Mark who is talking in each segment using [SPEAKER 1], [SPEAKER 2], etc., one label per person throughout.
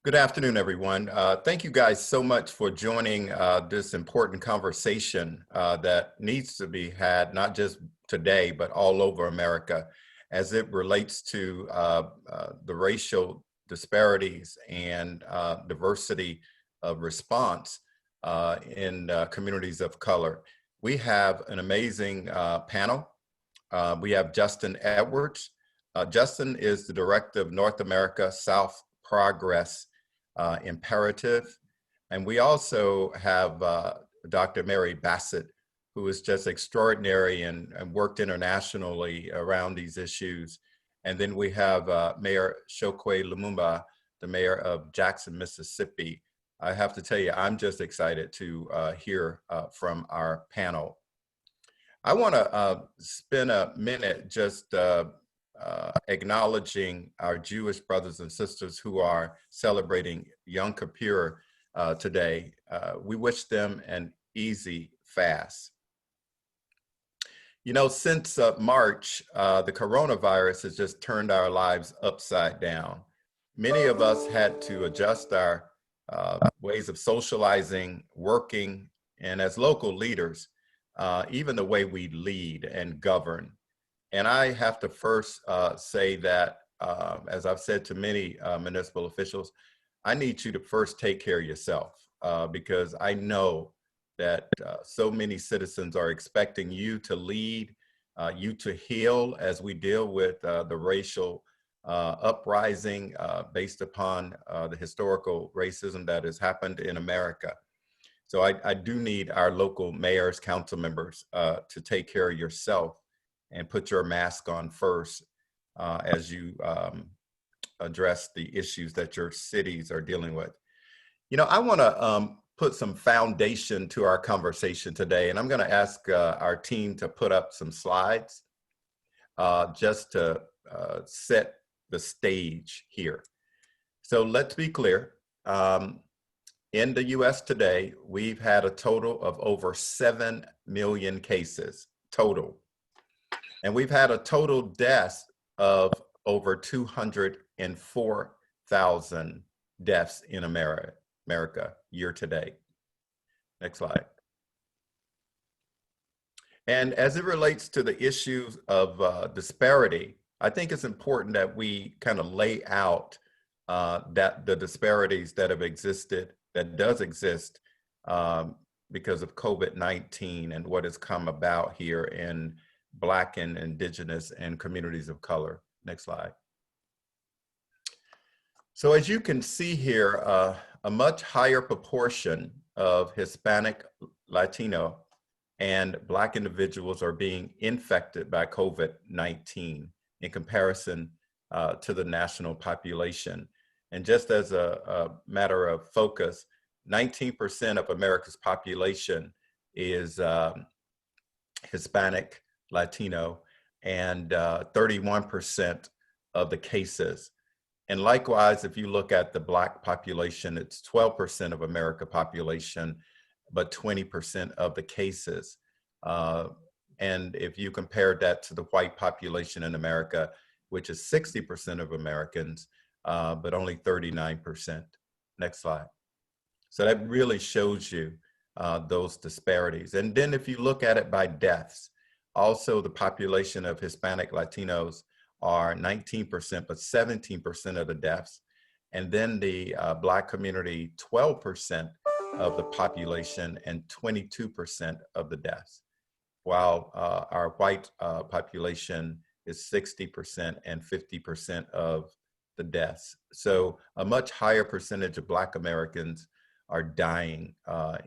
[SPEAKER 1] Good afternoon, everyone. Thank you guys so much for joining this important conversation that needs to be had, not just today, but all over America, as it relates to the racial disparities and diversity of response in communities of color. We have an amazing panel. We have Justin Edwards. Justin is the Director of North America South Progress Imperative. And we also have Dr. Mary Bassett, who is just extraordinary and worked internationally around these issues. And then we have Mayor Chokwe Lumumba, the mayor of Jackson, Mississippi. I have to tell you, I'm just excited to hear from our panel. I want to spend a minute just acknowledging our Jewish brothers and sisters who are celebrating Yom Kippur today. We wish them an easy fast. You know, since March, the coronavirus has just turned our lives upside down. Many of us had to adjust our ways of socializing, working, and as local leaders, even the way we lead and govern. And I have to first say that, as I've said to many municipal officials, I need you to first take care of yourself because I know that so many citizens are expecting you to lead, you to heal as we deal with the racial uprising based upon the historical racism that has happened in America. So I do need our local mayors, council members to take care of yourself and put your mask on first as you address the issues that your cities are dealing with. You know, I want to put some foundation to our conversation today, and I'm going to ask our team to put up some slides just to set the stage here. So let's be clear. In the US today, we've had a total of over 7 million cases total. And we've had a total deaths of over 204,000 deaths in America year to date. Next slide. And as it relates to the issues of disparity, I think it's important that we kind of lay out that the disparities that have existed, that does exist because of COVID-19 and what has come about here in Black and Indigenous and communities of color. Next slide. So as you can see here, a much higher proportion of Hispanic, Latino, and Black individuals are being infected by COVID-19 in comparison to the national population. And just as a matter of focus, 19% of America's population is Hispanic, Latino, and 31% of the cases. And likewise, if you look at the Black population, it's 12% of America population, but 20% of the cases. And if you compare that to the white population in America, which is 60% of Americans, but only 39%. Next slide. So that really shows you those disparities. And then if you look at it by deaths, also the population of Hispanic Latinos are 19%, but 17% of the deaths. And then the Black community, 12% of the population and 22% of the deaths, while our white population is 60% and 50% of the deaths. So a much higher percentage of Black Americans are dying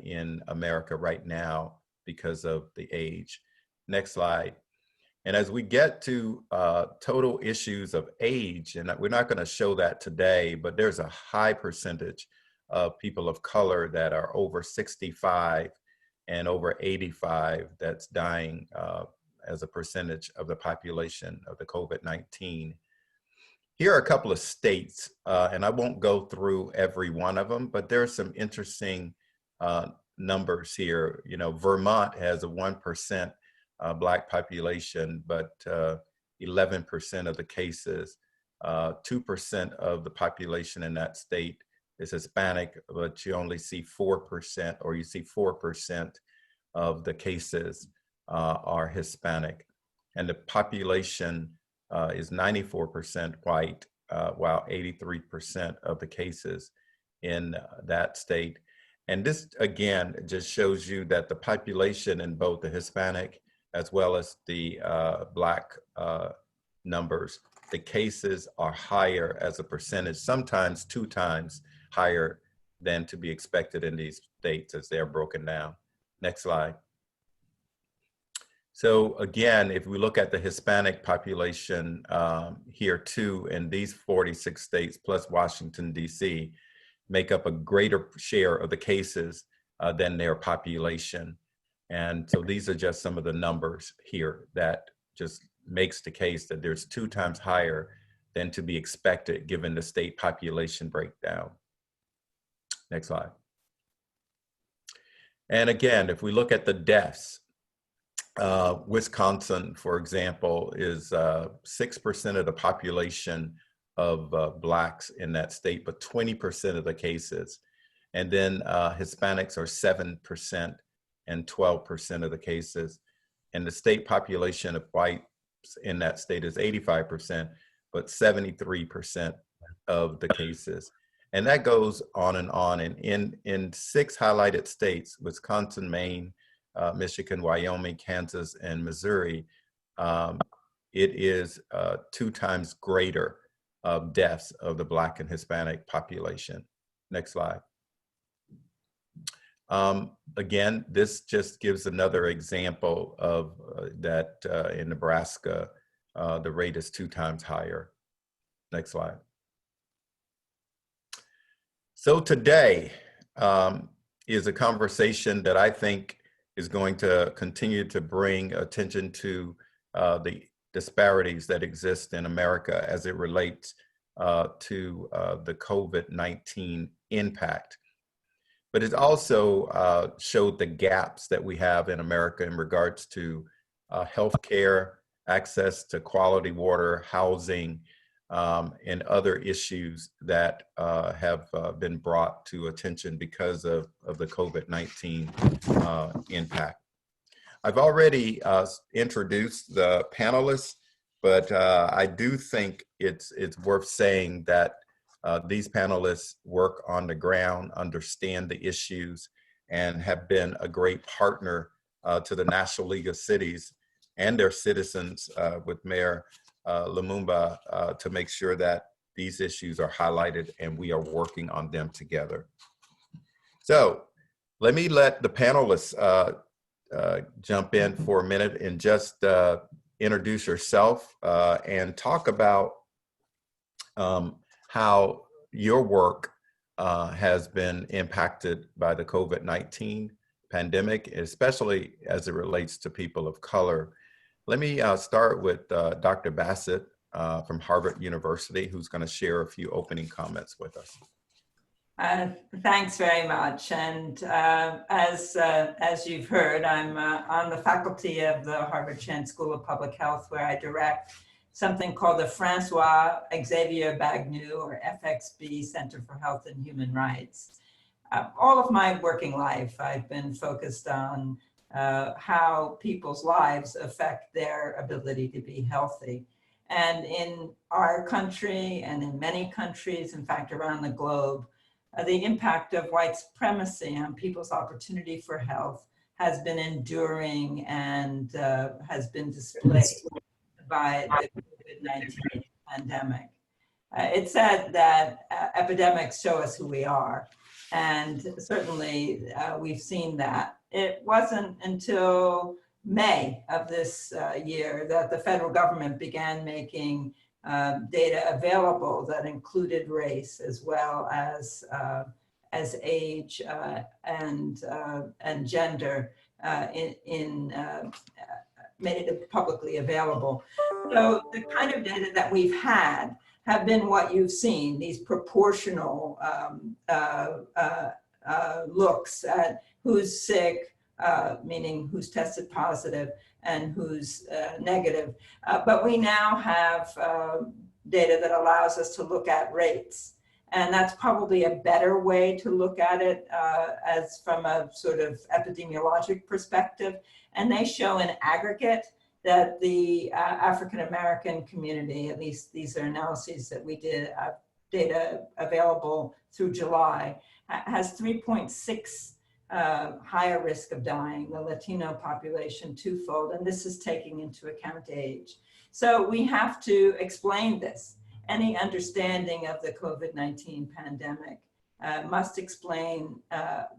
[SPEAKER 1] in America right now because of the age. Next slide. And as we get to total issues of age, and we're not going to show that today, but there's a high percentage of people of color that are over 65 and over 85 that's dying as a percentage of the population of the COVID-19. Here are a couple of states, and I won't go through every one of them, but there's some interesting numbers here. You know, Vermont has a 1% Black population, but 11% of the cases, 2% of the population in that state is Hispanic, but you only see 4%, or you see 4% of the cases are Hispanic. And the population is 94% white, while 83% of the cases in that state. And this, again, just shows you that the population in both the Hispanic as well as the Black numbers, the cases are higher as a percentage, sometimes 2 times higher than to be expected in these states as they're broken down. Next slide. So again, if we look at the Hispanic population here too, in these 46 states plus Washington, D.C., make up a greater share of the cases than their population. And so these are just some of the numbers here that just makes the case that there's 2 times higher than to be expected given the state population breakdown. Next slide. And again, if we look at the deaths, Wisconsin, for example, is 6% of the population of Blacks in that state, but 20% of the cases. And then Hispanics are 7% and 12% of the cases. And the state population of whites in that state is 85%, but 73% of the cases. And that goes on and on. And in 6 highlighted states, Wisconsin, Maine, Michigan, Wyoming, Kansas, and Missouri, it is 2 times greater of deaths of the Black and Hispanic population. Next slide. Again, this just gives another example of that in Nebraska, the rate is 2 times higher. Next slide. So today is a conversation that I think is going to continue to bring attention to the disparities that exist in America as it relates to the COVID-19 impact. But it also showed the gaps that we have in America in regards to healthcare, access to quality water, housing, and other issues that have been brought to attention because of the COVID-19 impact. I've already introduced the panelists, but I do think it's worth saying that these panelists work on the ground, understand the issues, and have been a great partner to the National League of Cities and their citizens with Mayor Lumumba to make sure that these issues are highlighted and we are working on them together. So let me let the panelists jump in for a minute and just introduce yourself and talk about how your work has been impacted by the COVID-19 pandemic, especially as it relates to people of color. Let me start with Dr. Bassett from Harvard University, who's going to share a few opening comments with us.
[SPEAKER 2] Thanks very much. And as you've heard, I'm on the faculty of the Harvard Chan School of Public Health, where I direct something called the Francois Xavier Bagnoud, or FXB, Center for Health and Human Rights. All of my working life, I've been focused on how people's lives affect their ability to be healthy. And in our country and in many countries, in fact, around the globe, the impact of white supremacy on people's opportunity for health has been enduring and has been displayed by the COVID-19 pandemic. It's said that epidemics show us who we are, and certainly we've seen that. It wasn't until May of this year that the federal government began making data available that included race as well as age and gender made it publicly available. So the kind of data that we've had have been what you've seen, these proportional looks at who's sick, meaning who's tested positive and who's negative. But we now have data that allows us to look at rates. And that's probably a better way to look at it as from a sort of epidemiologic perspective. And they show in aggregate that the African-American community, at least these are analyses that we did, data available through July, has 3.6 higher risk of dying, the Latino population twofold, and this is taking into account age. So we have to explain this. Any understanding of the COVID-19 pandemic must explain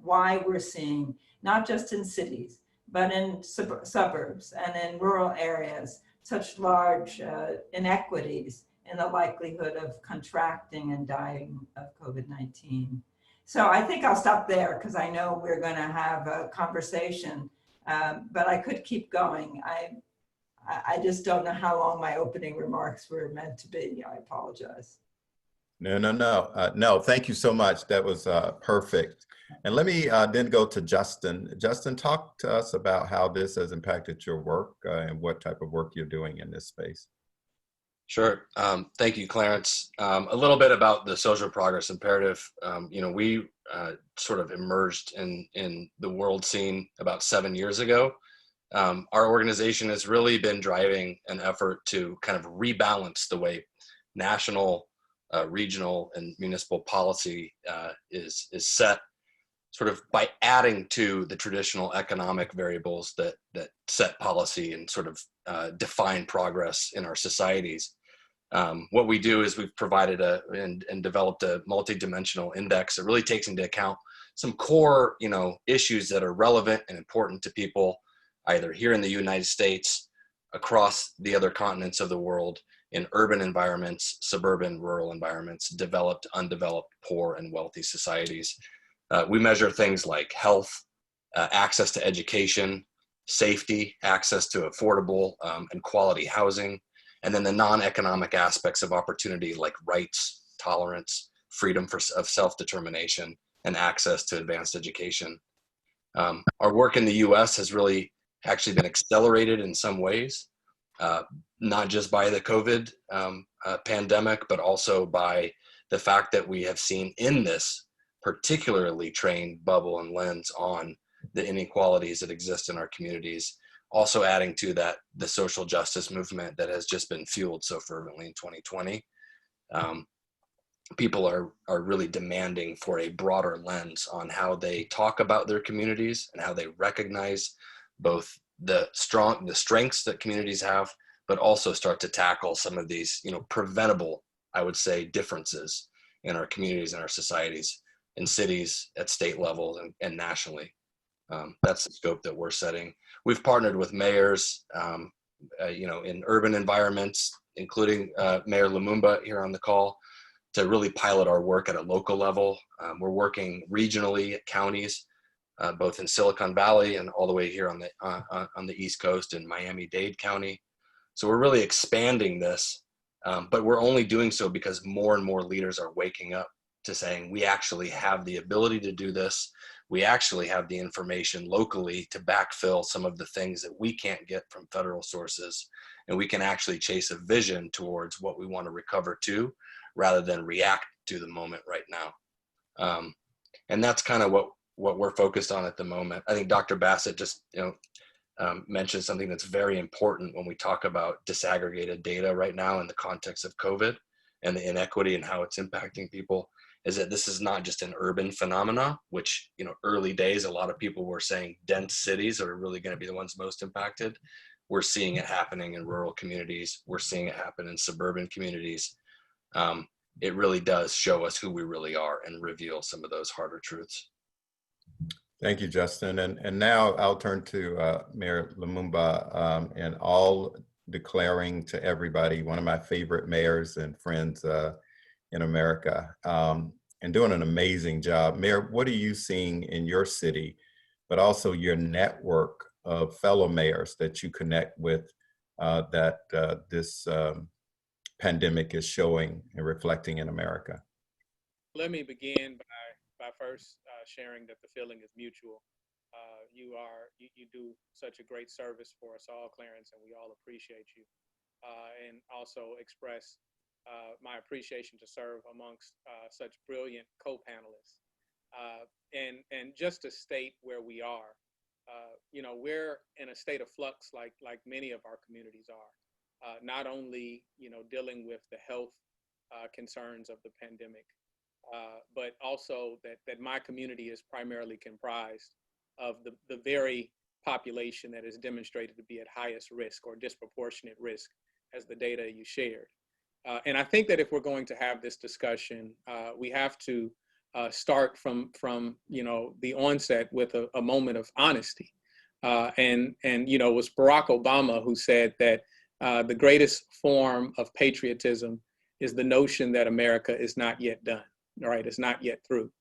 [SPEAKER 2] why we're seeing, not just in cities, but in suburbs and in rural areas, such large inequities in the likelihood of contracting and dying of COVID-19. So I think I'll stop there because I know we're going to have a conversation, but I could keep going. I just don't know how long my opening remarks were meant to be. I apologize.
[SPEAKER 1] No, thank you so much. That was perfect. And let me then go to Justin. Justin, talk to us about how this has impacted your work and what type of work you're doing in this space.
[SPEAKER 3] Sure. Thank you, Clarence. A little bit about the social progress imperative. We sort of emerged in the world scene about 7 years ago. Our organization has really been driving an effort to kind of rebalance the way national, regional, and municipal policy is set, sort of by adding to the traditional economic variables that set policy and sort of define progress in our societies. What we do is we've provided and developed a multidimensional index that really takes into account some core, issues that are relevant and important to people, either here in the United States, across the other continents of the world, in urban environments, suburban, rural environments, developed, undeveloped, poor, and wealthy societies. We measure things like health, access to education, safety, access to affordable and quality housing, and then the non-economic aspects of opportunity like rights, tolerance, freedom of self-determination, and access to advanced education. Our work in the US has really actually been accelerated in some ways, not just by the COVID pandemic, but also by the fact that we have seen in this particularly trained bubble and lens on the inequalities that exist in our communities, also adding to that the social justice movement that has just been fueled so fervently in 2020. People are really demanding for a broader lens on how they talk about their communities and how they recognize both the strengths that communities have, but also start to tackle some of these, preventable, I would say, differences in our communities and our societies, in cities, at state levels, and nationally. That's the scope that we're setting. We've partnered with mayors, in urban environments, including Mayor Lumumba here on the call, to really pilot our work at a local level. We're working regionally at counties, both in Silicon Valley and all the way here on the East Coast in Miami-Dade County. So we're really expanding this, but we're only doing so because more and more leaders are waking up to saying, we actually have the ability to do this. We actually have the information locally to backfill some of the things that we can't get from federal sources. And we can actually chase a vision towards what we want to recover to, rather than react to the moment right now. And that's kind of what we're focused on at the moment. I think Dr. Bassett just mentioned something that's very important when we talk about disaggregated data right now in the context of COVID and the inequity and how it's impacting people, is that this is not just an urban phenomena, which, early days, a lot of people were saying dense cities are really going to be the ones most impacted. We're seeing it happening in rural communities. We're seeing it happen in suburban communities. It really does show us who we really are and reveal some of those harder truths.
[SPEAKER 1] Thank you, Justin. And now I'll turn to Mayor Lumumba, and all declaring to everybody, one of my favorite mayors and friends in America, and doing an amazing job. Mayor, what are you seeing in your city, but also your network of fellow mayors that you connect with that this pandemic is showing and reflecting in America?
[SPEAKER 4] Let me begin by first sharing that the feeling is mutual. You do such a great service for us all, Clarence, and we all appreciate you. And also express my appreciation to serve amongst such brilliant co-panelists. And just to state where we are, we're in a state of flux like many of our communities are, not only, dealing with the health concerns of the pandemic, but also that my community is primarily comprised of the very population that is demonstrated to be at highest risk or disproportionate risk as the data you shared. And I think that if we're going to have this discussion, we have to start from the onset with a moment of honesty. And it was Barack Obama who said that the greatest form of patriotism is the notion that America is not yet done, right? It's not yet through.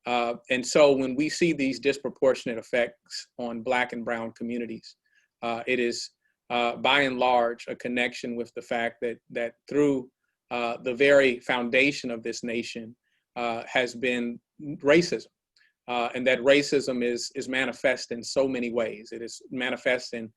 [SPEAKER 4] And so when we see these disproportionate effects on Black and Brown communities, it is by and large a connection with the fact that through the very foundation of this nation has been racism. And that racism is manifest in so many ways. It is manifest in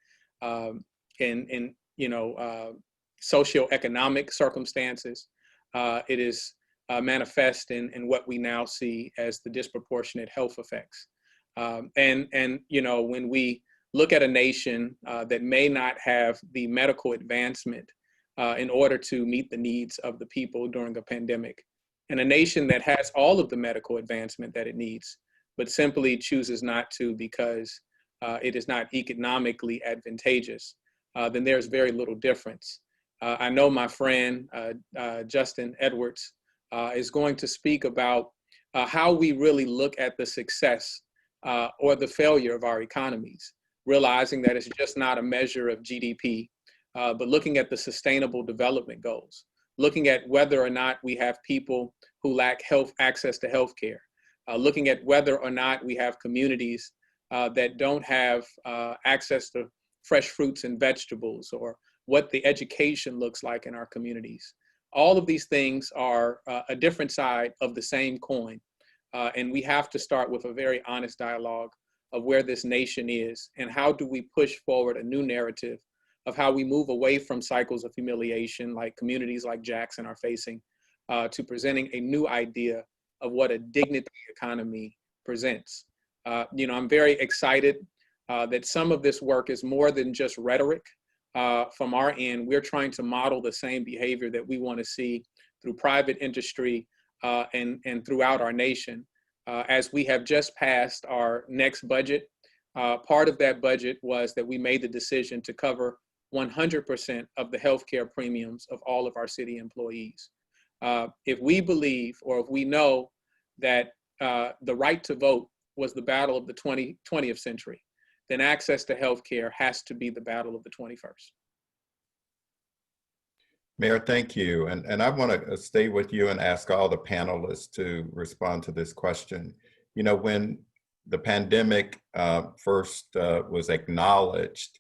[SPEAKER 4] socioeconomic circumstances. It is manifest in what we now see as the disproportionate health effects. And when we look at a nation that may not have the medical advancement in order to meet the needs of the people during a pandemic, and a nation that has all of the medical advancement that it needs, but simply chooses not to because it is not economically advantageous, then there's very little difference. I know my friend, Justin Edwards, is going to speak about how we really look at the success or the failure of our economies, realizing that it's just not a measure of GDP, but looking at the sustainable development goals, looking at whether or not we have people who lack access to health care, looking at whether or not we have communities that don't have access to fresh fruits and vegetables, or what the education looks like in our communities. All of these things are a different side of the same coin. And we have to start with a very honest dialogue of where this nation is and how do we push forward a new narrative of how we move away from cycles of humiliation like communities like Jackson are facing to presenting a new idea of what a dignity economy presents. I'm very excited that some of this work is more than just rhetoric. From our end, we're trying to model the same behavior that we want to see through private industry and throughout our nation. As we have just passed our next budget, part of that budget was that we made the decision to cover 100% of the healthcare premiums of all of our city employees. If we believe, or if we know that the right to vote was the battle of the 20th century, then access to healthcare has to be the battle of the 21st.
[SPEAKER 1] Mayor, thank you. And I want to stay with you and ask all the panelists to respond to this question. When the pandemic first was acknowledged,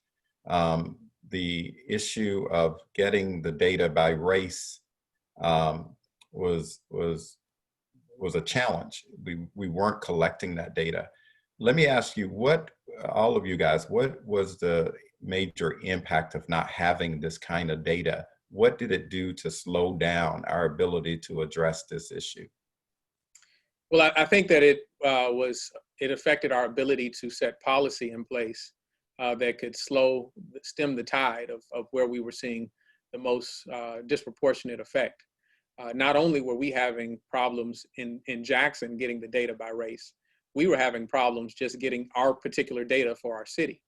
[SPEAKER 1] the issue of getting the data by race was a challenge. We weren't collecting that data. Let me ask you, all of you guys, what was the major impact of not having this kind of data? What did it do to slow down our ability to address this issue?
[SPEAKER 4] Well, I think that it affected our ability to set policy in place that could stem the tide of where we were seeing the most disproportionate effect. Not only were we having problems in Jackson getting the data by race, we were having problems just getting our particular data for our city.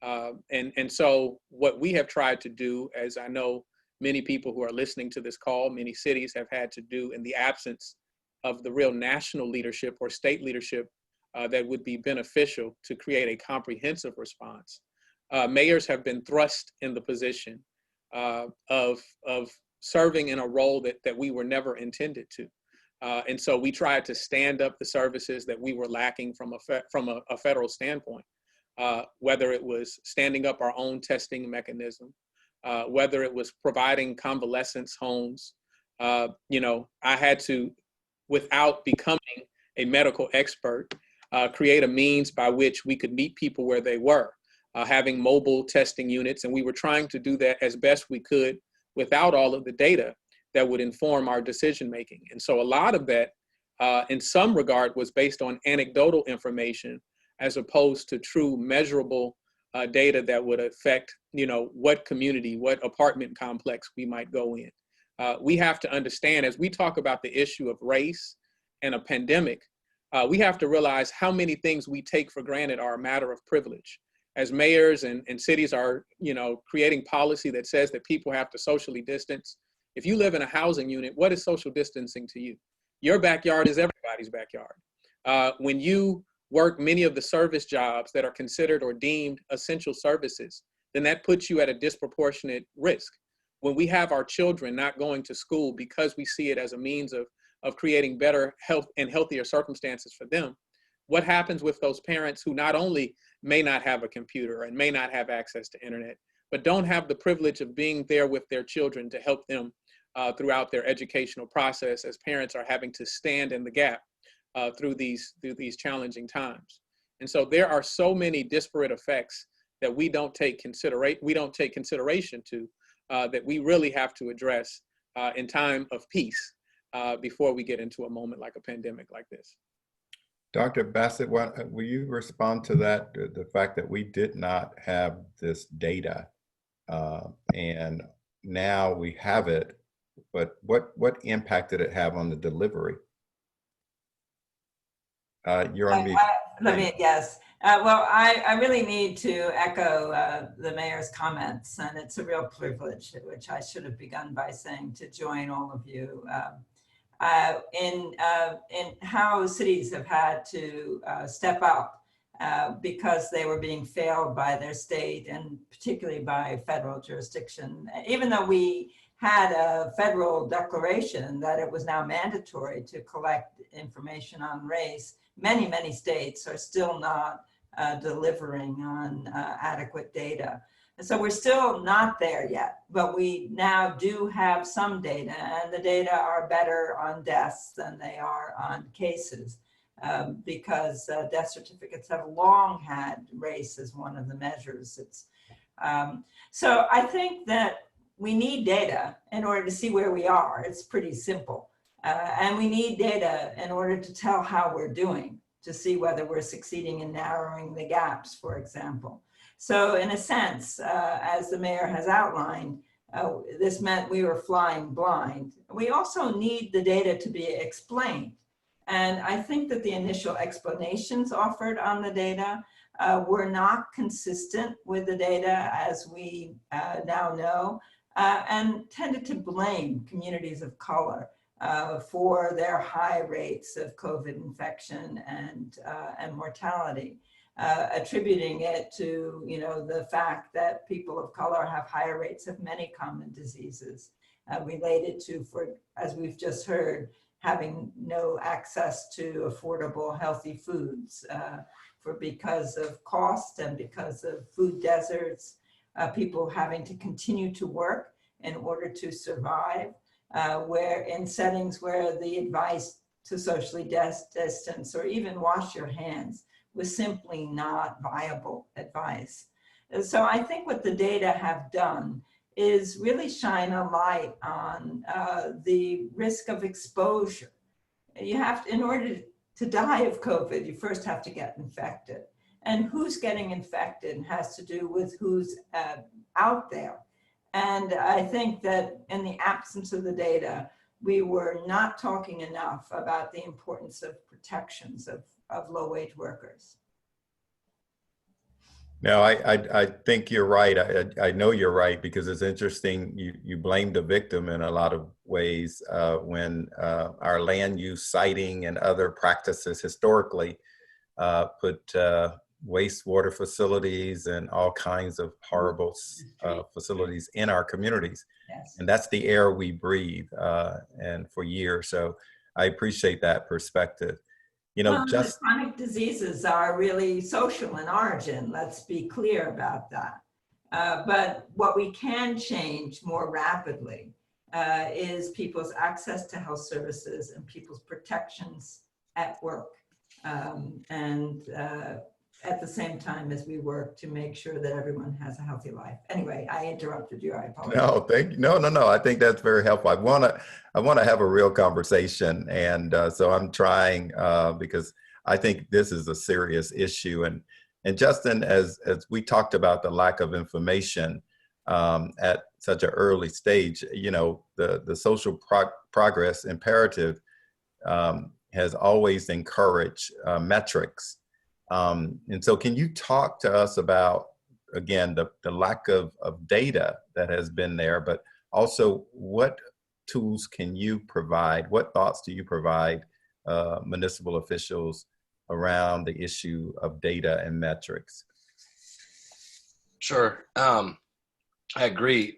[SPEAKER 4] And so what we have tried to do, as I know many people who are listening to this call, many cities have had to do in the absence of the real national leadership or state leadership that would be beneficial to create a comprehensive response. Mayors have been thrust in the position of serving in a role that we were never intended to. And so we tried to stand up the services that we were lacking from a federal standpoint, whether it was standing up our own testing mechanism, whether it was providing convalescence homes. I had to, without becoming a medical expert, create a means by which we could meet people where they were, having mobile testing units. And we were trying to do that as best we could without all of the data that would inform our decision making. And so a lot of that, in some regard, was based on anecdotal information as opposed to true measurable data that would affect, what community, what apartment complex we might go in. We have to understand, as we talk about the issue of race and a pandemic, we have to realize how many things we take for granted are a matter of privilege. As mayors and cities are, creating policy that says that people have to socially distance. If you live in a housing unit, what is social distancing to you? Your backyard is everybody's backyard. When you work many of the service jobs that are considered or deemed essential services, then that puts you at a disproportionate risk. When we have our children not going to school because we see it as a means of creating better health and healthier circumstances for them, what happens with those parents who not only may not have a computer and may not have access to internet, but don't have the privilege of being there with their children to help them throughout their educational process, as parents are having to stand in the gap through these challenging times. And so there are so many disparate effects that we don't take consideration to, that we really have to address in time of peace before we get into a moment like a pandemic like this.
[SPEAKER 1] Dr. Bassett, will you respond to that, the fact that we did not have this data and now we have it, but what impact did it have on the delivery? You're on mute.
[SPEAKER 2] Yes. Well, I really need to echo the mayor's comments, and it's a real privilege, which I should have begun by saying, to join all of you in how cities have had to step up because they were being failed by their state and particularly by federal jurisdiction. Even though we had a federal declaration that it was now mandatory to collect information on race, many states are still not delivering on adequate data. And so we're still not there yet, but we now do have some data, and the data are better on deaths than they are on cases because death certificates have long had race as one of the measures. So I think that we need data in order to see where we are. It's pretty simple. And we need data in order to tell how we're doing, to see whether we're succeeding in narrowing the gaps, for example. So in a sense, as the mayor has outlined, this meant we were flying blind. We also need the data to be explained. And I think that the initial explanations offered on the data were not consistent with the data as we now know, and tended to blame communities of color for their high rates of COVID infection and mortality, attributing it to the fact that people of color have higher rates of many common diseases related to, as we've just heard, having no access to affordable, healthy foods because of cost and because of food deserts, people having to continue to work in order to survive, where in settings where the advice to socially distance or even wash your hands was simply not viable advice. And so I think what the data have done is really shine a light on the risk of exposure. You have to, in order to die of COVID, you first have to get infected. And who's getting infected has to do with who's out there. And I think that in the absence of the data, we were not talking enough about the importance of protections of low-wage workers.
[SPEAKER 1] No, I think you're right. I know you're right, because it's interesting. You blame the victim in a lot of ways when our land use siting and other practices historically put wastewater facilities and all kinds of horrible facilities in our communities.
[SPEAKER 2] Yes.
[SPEAKER 1] And that's the air we breathe and for years. So I appreciate that perspective.
[SPEAKER 2] The chronic diseases are really social in origin. Let's be clear about that. But what we can change more rapidly is people's access to health services and people's protections at work. And at the same time as we work to make sure that everyone has a healthy life. Anyway, I interrupted you. I apologize.
[SPEAKER 1] No, thank you. No. I think that's very helpful. I wanna have a real conversation, and so I'm trying because I think this is a serious issue. And Justin, as we talked about the lack of information at such an early stage, the social progress imperative has always encouraged metrics. And so can you talk to us about, again, the lack of data that has been there, but also what tools can you provide? What thoughts do you provide municipal officials around the issue of data and metrics?
[SPEAKER 3] Sure. I agree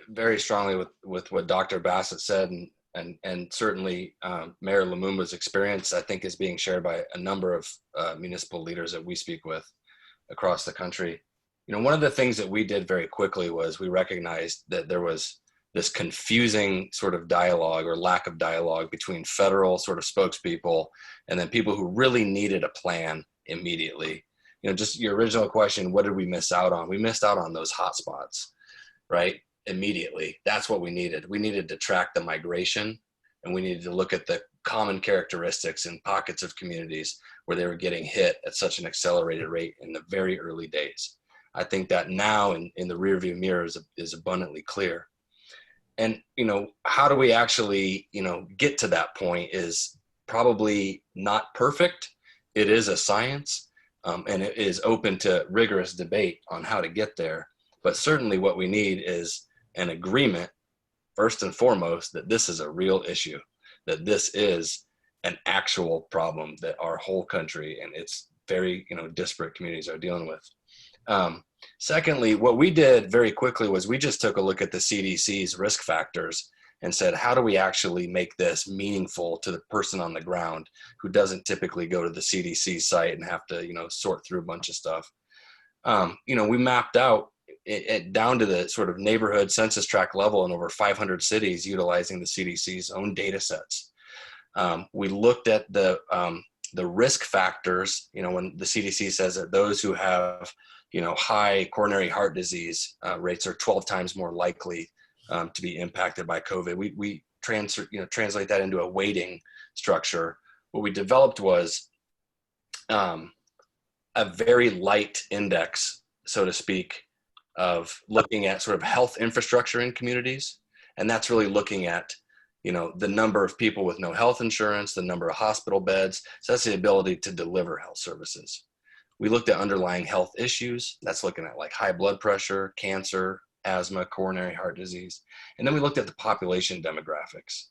[SPEAKER 3] very strongly with what Dr. Bassett said, and certainly Mayor Lumumba's experience, I think, is being shared by a number of municipal leaders that we speak with across the country. One of the things that we did very quickly was we recognized that there was this confusing sort of dialogue or lack of dialogue between federal sort of spokespeople and then people who really needed a plan immediately. Just your original question, what did we miss out on? We missed out on those hotspots, right? Immediately. That's what we needed. We needed to track the migration, and we needed to look at the common characteristics in pockets of communities where they were getting hit at such an accelerated rate in the very early days. I think that now in the rearview mirror is abundantly clear. And, how do we actually, get to that point is probably not perfect. It is a science, and it is open to rigorous debate on how to get there. But certainly what we need is an agreement, first and foremost, that this is a real issue, that this is an actual problem that our whole country and its very, disparate communities are dealing with. Secondly, what we did very quickly was we just took a look at the CDC's risk factors and said, how do we actually make this meaningful to the person on the ground who doesn't typically go to the CDC site and have to, sort through a bunch of stuff. We mapped out it down to the sort of neighborhood census tract level in over 500 cities utilizing the CDC's own data sets. We looked at the risk factors, when the CDC says that those who have, high coronary heart disease rates are 12 times more likely to be impacted by COVID. We translate that into a weighting structure. What we developed was a very light index, so to speak, of looking at sort of health infrastructure in communities. And that's really looking at, the number of people with no health insurance, the number of hospital beds. So that's the ability to deliver health services. We looked at underlying health issues. That's looking at like high blood pressure, cancer, asthma, coronary heart disease. And then we looked at the population demographics.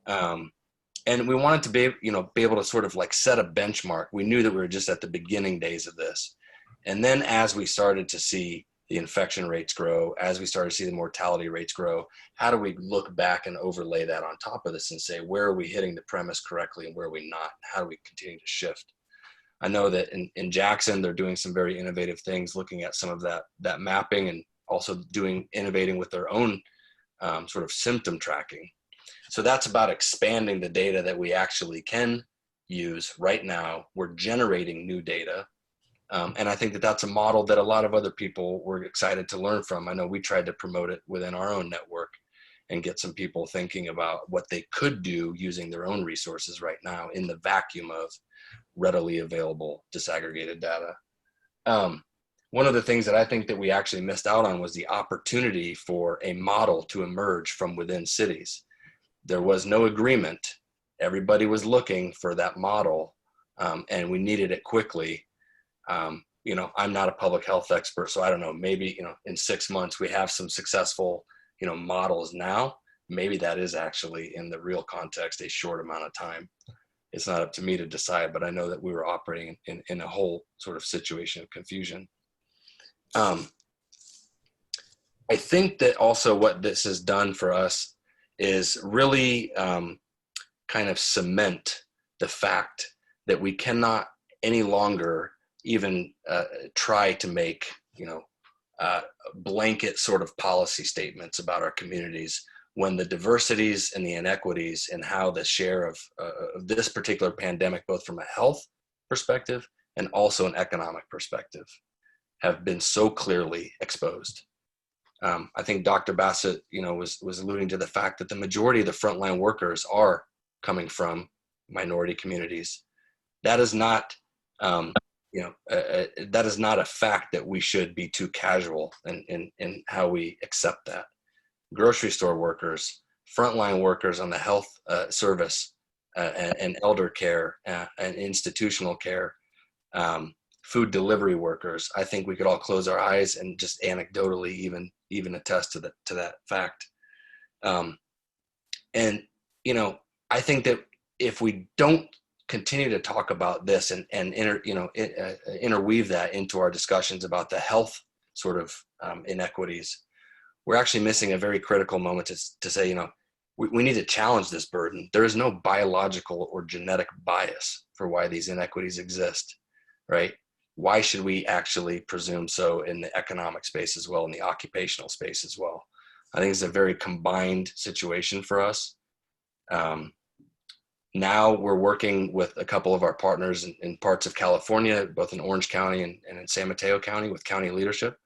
[SPEAKER 3] And we wanted to be able to sort of like set a benchmark. We knew that we were just at the beginning days of this. And then as we started to see the infection rates grow, as we started to see the mortality rates grow, how do we look back and overlay that on top of this and say, where are we hitting the premise correctly and where are we not? How do we continue to shift? I know that in Jackson, they're doing some very innovative things, looking at some of that mapping and also innovating with their own sort of symptom tracking. So that's about expanding the data that we actually can use right now. We're generating new data. And I think that that's a model that a lot of other people were excited to learn from. I know we tried to promote it within our own network and get some people thinking about what they could do using their own resources right now in the vacuum of readily available disaggregated data. One of the things that I think that we actually missed out on was the opportunity for a model to emerge from within cities. There was no agreement. Everybody was looking for that model, and we needed it quickly. I'm not a public health expert, so I don't know, maybe, in 6 months we have some successful, models now. Maybe that is actually in the real context a short amount of time. It's not up to me to decide, but I know that we were operating in a whole sort of situation of confusion. I think that also what this has done for us is really kind of cement the fact that we cannot any longer even try to make, blanket sort of policy statements about our communities when the diversities and the inequities and how the share of this particular pandemic, both from a health perspective and also an economic perspective have been so clearly exposed. I think Dr. Bassett, was alluding to the fact that the majority of the frontline workers are coming from minority communities. That is not, that is not a fact that we should be too casual in how we accept that. Grocery store workers, frontline workers on the health service and elder care and institutional care, food delivery workers. I think we could all close our eyes and just anecdotally even attest to that fact. And I think that if we don't continue to talk about this and interweave that into our discussions about the health sort of inequities, we're actually missing a very critical moment to say, we need to challenge this burden. There is no biological or genetic bias for why these inequities exist, right? Why should we actually presume so in the economic space as well, in the occupational space as well? I think it's a very combined situation for us. Now we're working with a couple of our partners in parts of California, both in Orange County and in San Mateo County with county leadership,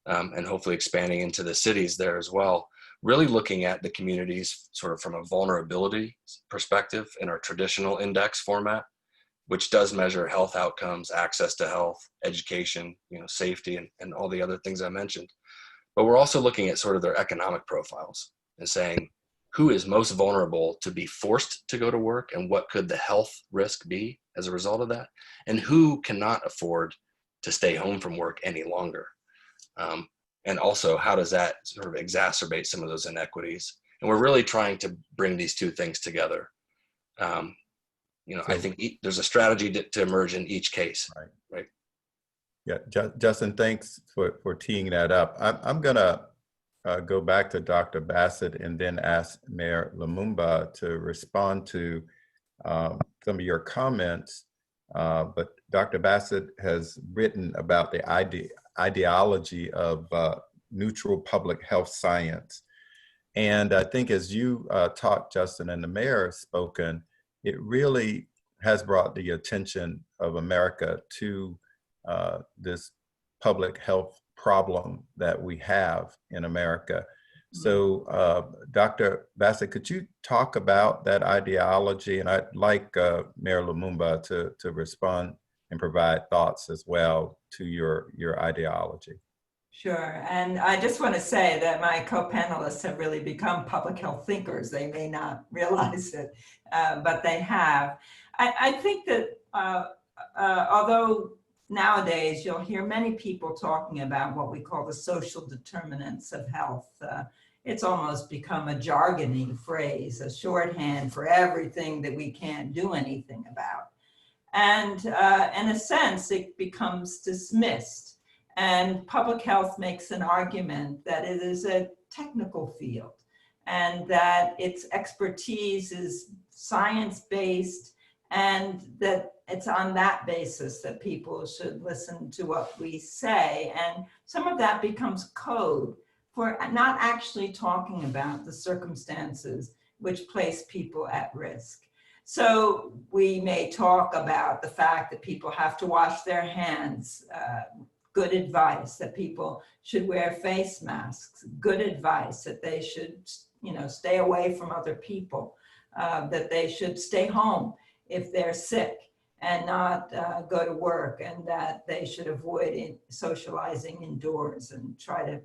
[SPEAKER 3] and hopefully expanding into the cities there as well. Really looking at the communities sort of from a vulnerability perspective in our traditional index format, which does measure health outcomes, access to health, education, safety, and all the other things I mentioned. But we're also looking at sort of their economic profiles and saying, who is most vulnerable to be forced to go to work, and what could the health risk be as a result of that? And who cannot afford to stay home from work any longer? And also, how does that sort of exacerbate some of those inequities? And we're really trying to bring these two things together. I think there's a strategy to emerge in each case. Right.
[SPEAKER 1] Yeah, Justin, thanks for teeing that up. I'm going to go back to Dr. Bassett and then ask Mayor Lumumba to respond to some of your comments. But Dr. Bassett has written about the ideology of neutral public health science. And I think as you talked, Justin, and the mayor has spoken, it really has brought the attention of America to this public health problem that we have in America. So Dr. Bassett, could you talk about that ideology? And I'd like Mayor Lumumba to respond and provide thoughts as well to your ideology.
[SPEAKER 2] Sure, and I just want to say that my co-panelists have really become public health thinkers. They may not realize it, but they have. I think that although nowadays you'll hear many people talking about what we call the social determinants of health, it's almost become a jargony phrase, a shorthand for everything that we can't do anything about. And in a sense, it becomes dismissed. And public health makes an argument that it is a technical field and that its expertise is science-based, and that it's on that basis that people should listen to what we say. And some of that becomes code for not actually talking about the circumstances which place people at risk. So we may talk about the fact that people have to wash their hands, good advice that people should wear face masks, good advice that they should, stay away from other people, that they should stay home if they're sick and not go to work, and that they should avoid socializing indoors and try to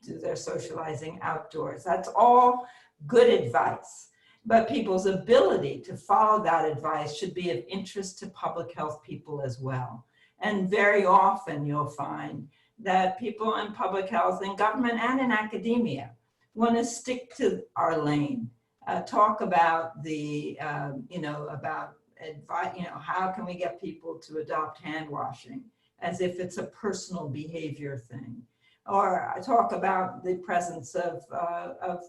[SPEAKER 2] do their socializing outdoors. That's all good advice. But people's ability to follow that advice should be of interest to public health people as well. And very often you'll find that people in public health, in government and in academia, want to stick to our lane, talk about the, about advice, how can we get people to adopt hand washing as if it's a personal behavior thing, or talk about the presence of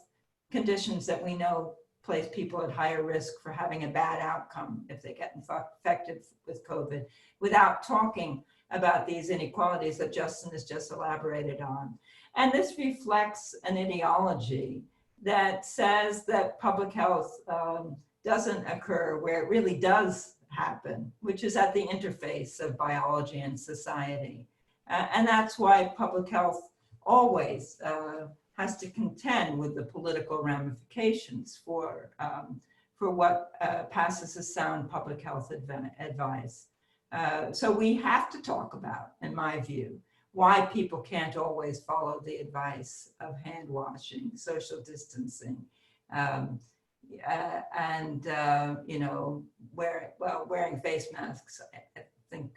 [SPEAKER 2] conditions that we know place people at higher risk for having a bad outcome if they get infected with COVID, without talking about these inequalities that Justin has just elaborated on. And this reflects an ideology that says that public health doesn't occur where it really does happen, which is at the interface of biology and society. And that's why public health always has to contend with the political ramifications for what passes as sound public health advice. So we have to talk about, in my view, why people can't always follow the advice of hand washing, social distancing, wearing face masks. I think,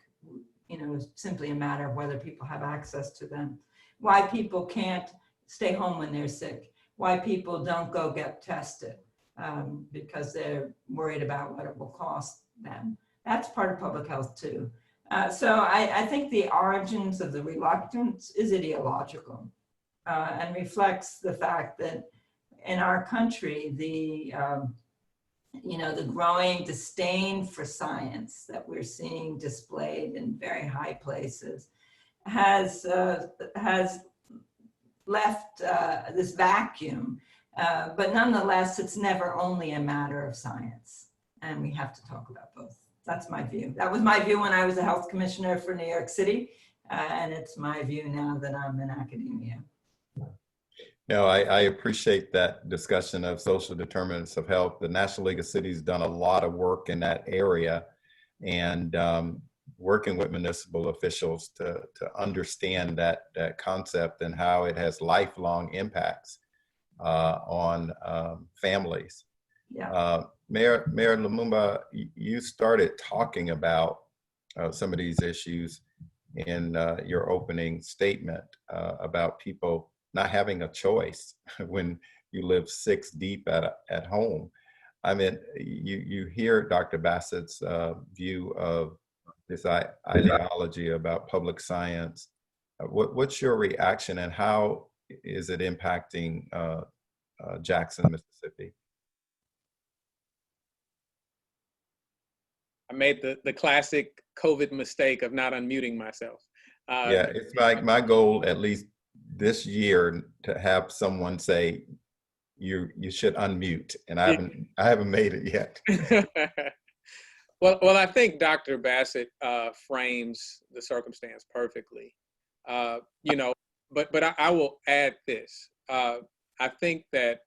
[SPEAKER 2] is simply a matter of whether people have access to them. Why people can't stay home when they're sick. Why people don't go get tested because they're worried about what it will cost them. That's part of public health too. So I think the origins of the reluctance is ideological and reflects the fact that in our country, the growing disdain for science that we're seeing displayed in very high places has left this vacuum. But nonetheless, it's never only a matter of science, and we have to talk about both. That's my view. That was my view when I was a health commissioner for New York City, and it's my view now that I'm in academia.
[SPEAKER 1] No, I appreciate that discussion of social determinants of health. The National League of Cities done a lot of work in that area, and working with municipal officials to understand that concept and how it has lifelong impacts on families.
[SPEAKER 2] Yeah.
[SPEAKER 1] Mayor Lumumba, you started talking about some of these issues in your opening statement about people not having a choice when you live 6 deep at home. I mean, you hear Dr. Bassett's view of this ideology about public science. What's your reaction, and how is it impacting Jackson, Mississippi?
[SPEAKER 4] I made the classic COVID mistake of not unmuting myself.
[SPEAKER 1] Yeah, it's like my goal, at least this year, to have someone say, you should unmute, and I haven't made it yet.
[SPEAKER 4] Well, I think Dr. Bassett frames the circumstance perfectly. But I will add this. I think that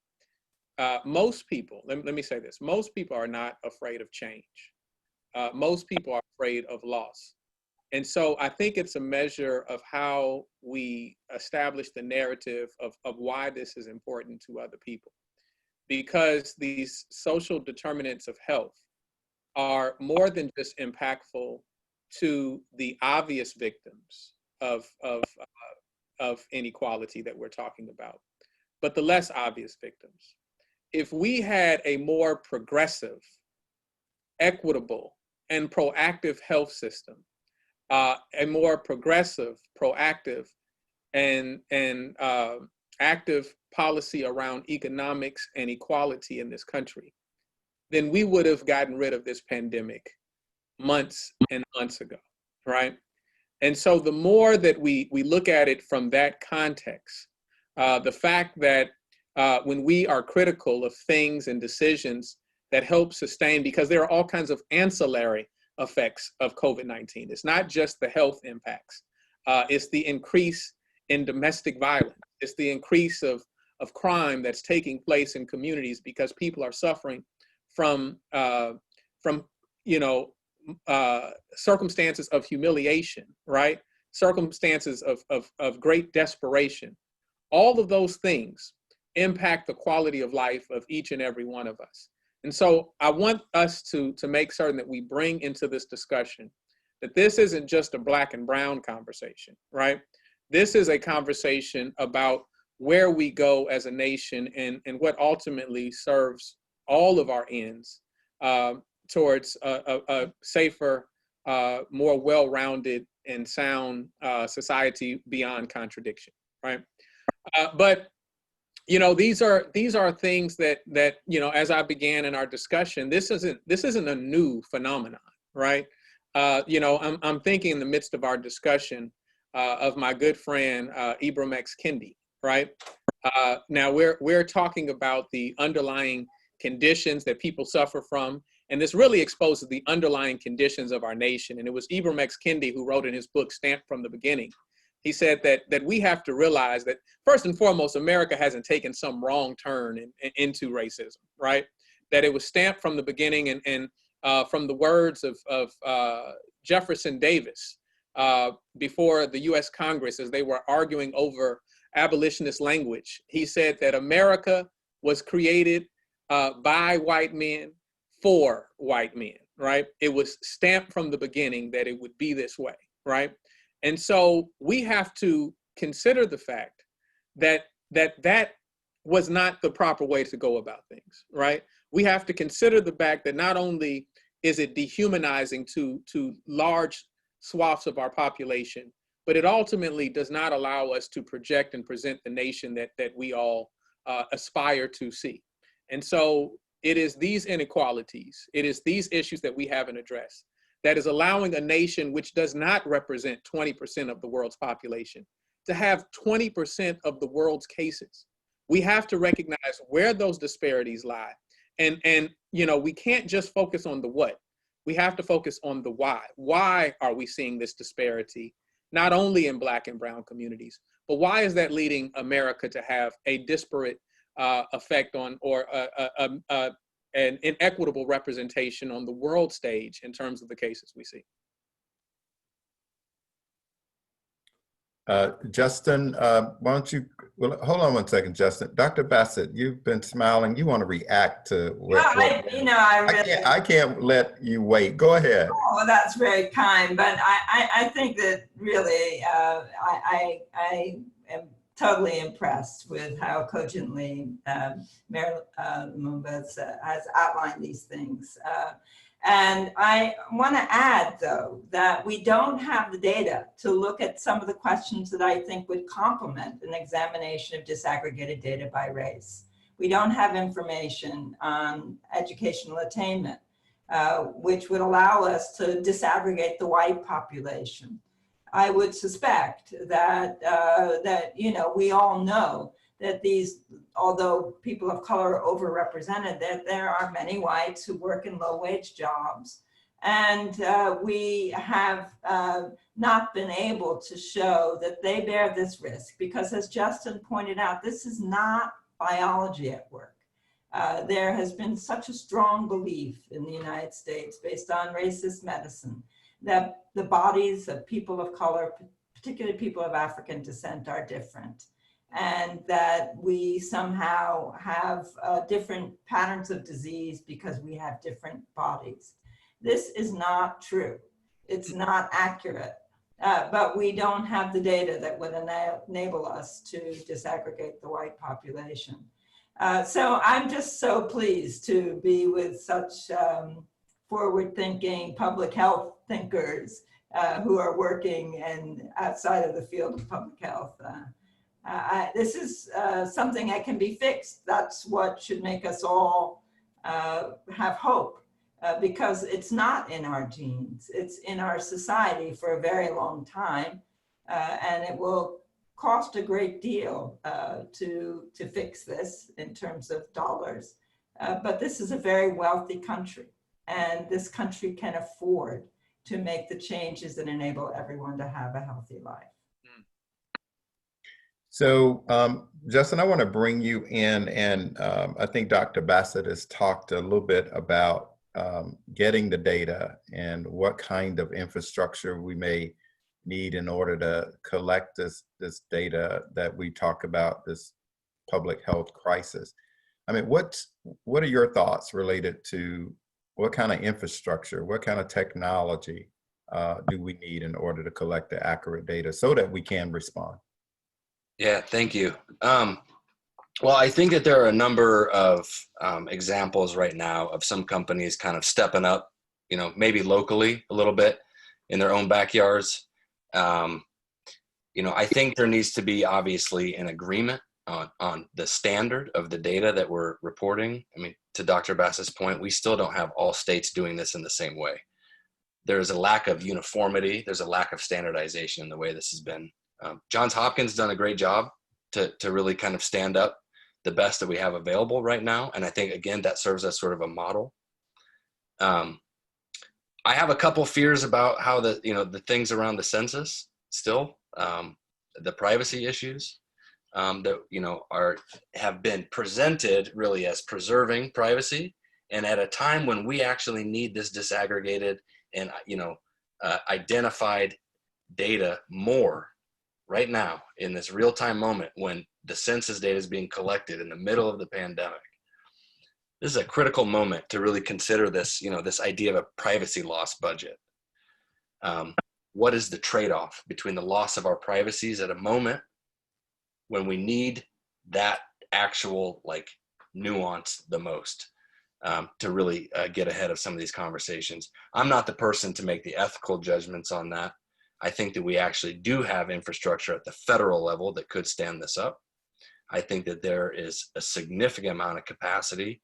[SPEAKER 4] most people, let me say this, most people are not afraid of change. Most people are afraid of loss. And so I think it's a measure of how we establish the narrative of why this is important to other people. Because these social determinants of health are more than just impactful to the obvious victims of inequality that we're talking about, but the less obvious victims. If we had a more progressive, equitable, and proactive health system, a more progressive, proactive, and active policy around economics and equality in this country, then we would have gotten rid of this pandemic months and months ago, right? And so the more that we look at it from that context, the fact that when we are critical of things and decisions that help sustain, because there are all kinds of ancillary effects of COVID-19. It's not just the health impacts. It's the increase in domestic violence. It's the increase of crime that's taking place in communities because people are suffering from circumstances of humiliation, right? Circumstances of great desperation. All of those things impact the quality of life of each and every one of us. And so I want us to make certain that we bring into this discussion that this isn't just a black and brown conversation, right? This is a conversation about where we go as a nation and what ultimately serves all of our ends towards a safer, more well-rounded and sound society beyond contradiction, right? But these are things that as I began in our discussion, this isn't a new phenomenon, right? I'm thinking in the midst of our discussion of my good friend Ibram X. Kendi, right? Now we're talking about the underlying conditions that people suffer from And this really exposes the underlying conditions of our nation. And it was Ibram X. Kendi who wrote in his book, Stamped from the Beginning. He said that we have to realize that, first and foremost, America hasn't taken some wrong turn into racism, right? That it was stamped from the beginning, and from the words of Jefferson Davis before the US Congress, as they were arguing over abolitionist language, he said that America was created by white men for white men, right? It was stamped from the beginning that it would be this way, right? And so we have to consider the fact that was not the proper way to go about things, right? We have to consider the fact that not only is it dehumanizing to large swaths of our population, but it ultimately does not allow us to project and present the nation that we all aspire to see. And so it is these inequalities, it is these issues that we haven't addressed that is allowing a nation which does not represent 20% of the world's population to have 20% of the world's cases. We have to recognize where those disparities lie. And you know, we can't just focus on the what. We have to focus on the why. Why are we seeing this disparity, not only in Black and brown communities, but why is that leading America to have a disparate effect on, or an inequitable representation on the world stage in terms of the cases we see?
[SPEAKER 1] Justin, why don't you, well, hold on one second, Justin. Dr. Bassett, you've been smiling. You want to react to what, I can't let you wait. Go ahead.
[SPEAKER 2] Oh, well, that's very kind, but I think that really I am totally impressed with how cogently Mayor Lumumba has outlined these things. And I want to add, though, that we don't have the data to look at some of the questions that I think would complement an examination of disaggregated data by race. We don't have information on educational attainment, which would allow us to disaggregate the white population. I would suspect that, you know, we all know that these, although people of color are overrepresented, that there are many whites who work in low-wage jobs. And we have not been able to show that they bear this risk, because as Justin pointed out, this is not biology at work. There has been such a strong belief in the United States based on racist medicine that the bodies of people of color, particularly people of African descent, are different, and that we somehow have different patterns of disease because we have different bodies. This is not true. It's not accurate, but we don't have the data that would enable us to disaggregate the white population. So I'm just so pleased to be with such forward-thinking public health thinkers who are working and outside of the field of public health. This is something that can be fixed. That's what should make us all have hope, because it's not in our genes. It's in our society for a very long time, and it will cost a great deal to fix this in terms of dollars. But this is a very wealthy country, and this country can afford to make the changes that enable everyone to have a healthy life.
[SPEAKER 1] So, Justin, I want to bring you in, and I think Dr. Bassett has talked a little bit about getting the data and what kind of infrastructure we may need in order to collect this data that we talk about, this public health crisis. I mean, what are your thoughts related to what kind of infrastructure, what kind of technology do we need in order to collect the accurate data so that we can respond?
[SPEAKER 3] Yeah, thank you. Well, I think that there are a number of examples right now of some companies kind of stepping up, you know, maybe locally a little bit in their own backyards. You know, I think there needs to be obviously an agreement on the standard of the data that we're reporting. I mean, to Dr. Bassett's point, we still don't have all states doing this in the same way. There's a lack of uniformity. There's a lack of standardization in the way this has been. Johns Hopkins done a great job to really kind of stand up the best that we have available right now. And I think, again, that serves as sort of a model. I have a couple fears about how the things around the census still, the privacy issues that have been presented really as preserving privacy, and at a time when we actually need this disaggregated and identified data more right now in this real-time moment when the census data is being collected in the middle of the pandemic. This is a critical moment to really consider this, this idea of a privacy loss budget. What is the trade-off between the loss of our privacies at a moment when we need that actual nuance the most to really get ahead of some of these conversations? I'm not the person to make the ethical judgments on that. I think that we actually do have infrastructure at the federal level that could stand this up. I think that there is a significant amount of capacity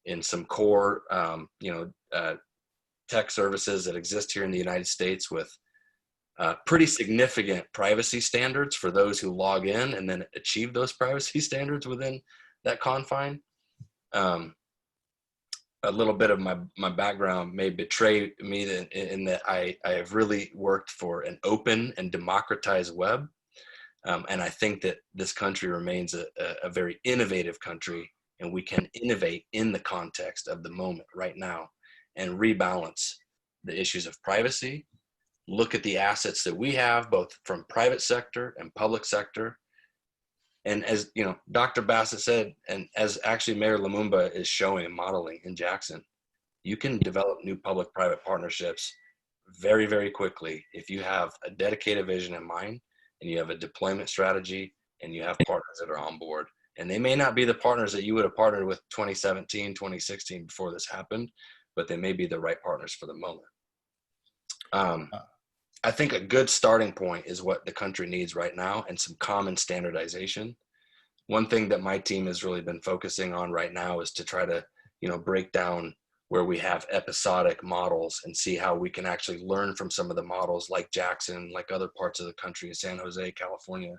[SPEAKER 3] in some core, tech services that exist here in the United States with pretty significant privacy standards for those who log in and then achieve those privacy standards within that confine. A little bit of my background may betray me in that I have really worked for an open and democratized web. And I think that this country remains a very innovative country, and we can innovate in the context of the moment right now and rebalance the issues of privacy, look at the assets that we have, both from private sector and public sector. And as Dr. Bassett said, and as actually Mayor Lumumba is showing and modeling in Jackson, you can develop new public-private partnerships very, very quickly if you have a dedicated vision in mind and you have a deployment strategy and you have partners that are on board. And they may not be the partners that you would have partnered with 2017, 2016 before this happened, but they may be the right partners for the moment. I think a good starting point is what the country needs right now, and some common standardization. One thing that my team has really been focusing on right now is to try to, break down where we have episodic models and see how we can actually learn from some of the models like Jackson, like other parts of the country, San Jose, California,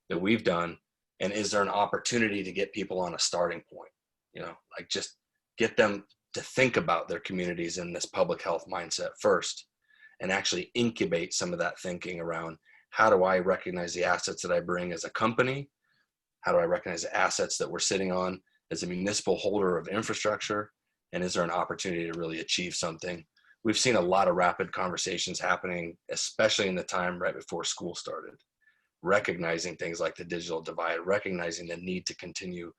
[SPEAKER 3] that we've done. And is there an opportunity to get people on a starting point? Just get them to think about their communities in this public health mindset first, and actually incubate some of that thinking around, how do I recognize the assets that I bring as a company? How do I recognize the assets that we're sitting on as a municipal holder of infrastructure? And is there an opportunity to really achieve something? We've seen a lot of rapid conversations happening, especially in the time right before school started, recognizing things like the digital divide, recognizing the need to continue,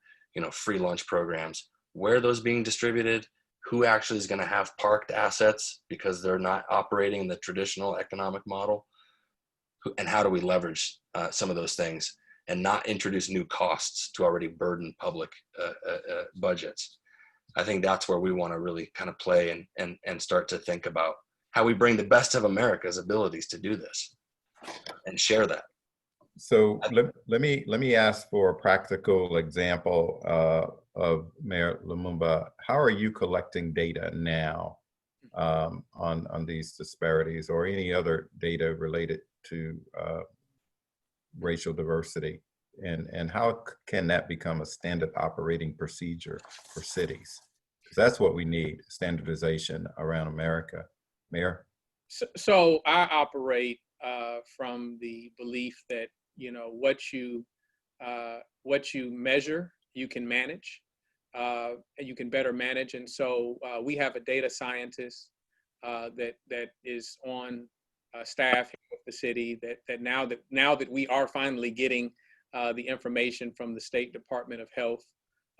[SPEAKER 3] free lunch programs, where are those being distributed, who actually is going to have parked assets because they're not operating in the traditional economic model, and how do we leverage some of those things and not introduce new costs to already burden public budgets. I think that's where we want to really kind of play and start to think about how we bring the best of America's abilities to do this and share that.
[SPEAKER 1] So let me ask for a practical example of Mayor Lumumba. How are you collecting data now on these disparities or any other data related to racial diversity? And how can that become a standard operating procedure for cities? Because that's what we need, standardization around America. Mayor?
[SPEAKER 4] So I operate from the belief that what you measure, you can manage, and you can better manage. And so we have a data scientist that is on staff here with the city. That now that we are finally getting the information from the State Department of Health,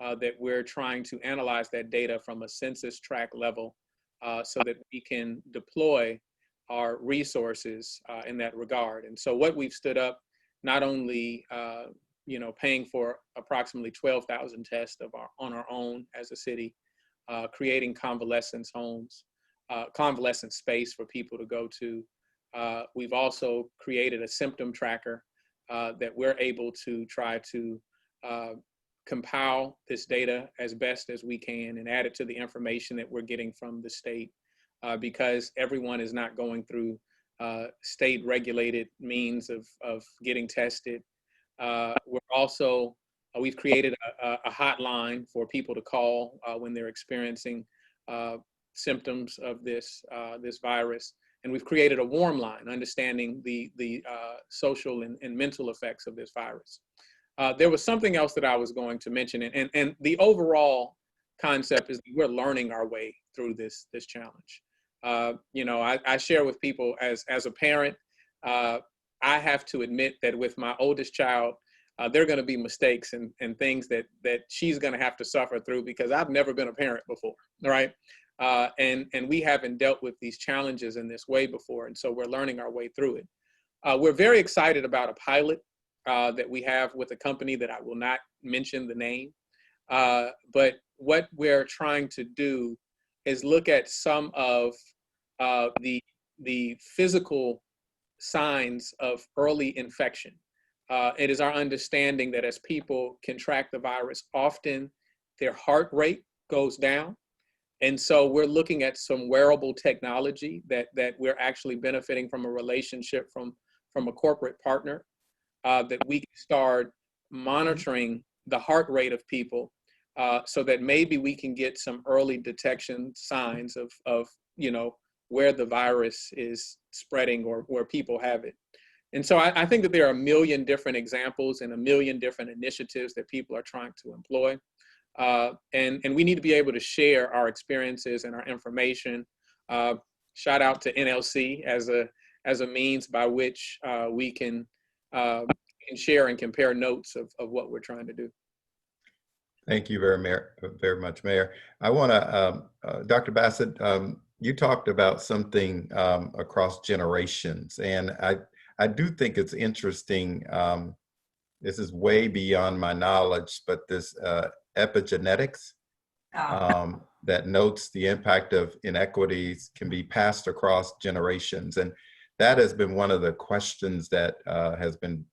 [SPEAKER 4] that we're trying to analyze that data from a census tract level, so that we can deploy our resources in that regard. And so what we've stood up, not only paying for approximately 12,000 tests on our own as a city, creating convalescence homes, convalescent space for people to go to. We've also created a symptom tracker that we're able to try to compile this data as best as we can and add it to the information that we're getting from the state, because everyone is not going through state regulated means of getting tested. We've created a hotline for people to call when they're experiencing symptoms of this virus, and we've created a warm line, understanding the social and mental effects of this virus. There was something else that I was going to mention, and the overall concept is that we're learning our way through this challenge. I share with people as a parent, I have to admit that with my oldest child, there are going to be mistakes and things that she's going to have to suffer through, because I've never been a parent before, right? And we haven't dealt with these challenges in this way before, and so we're learning our way through it. We're very excited about a pilot that we have with a company that I will not mention the name, but what we're trying to do is look at some of the physical signs of early infection. It is our understanding that as people contract the virus, often their heart rate goes down. And so we're looking at some wearable technology that we're actually benefiting from a relationship from a corporate partner, that we can start monitoring the heart rate of people, so that maybe we can get some early detection signs of where the virus is spreading or where people have it. And so I think that there are a million different examples and a million different initiatives that people are trying to employ. And we need to be able to share our experiences and our information. Shout out to NLC as a means by which we can share and compare notes of what we're trying to do.
[SPEAKER 1] Thank you very much, Mayor. I want to, Dr. Bassett, you talked about something across generations, and I do think it's interesting. This is way beyond my knowledge, but this epigenetics that notes the impact of inequities can be passed across generations. And that has been one of the questions that has been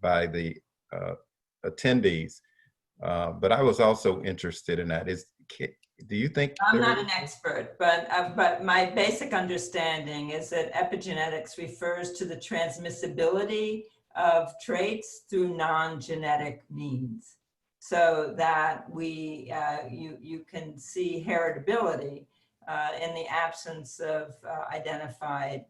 [SPEAKER 1] by the attendees. But I was also interested in that. Do you think—
[SPEAKER 2] I'm not an expert, but my basic understanding is that epigenetics refers to the transmissibility of traits through non-genetic means, so that you can see heritability in the absence of identified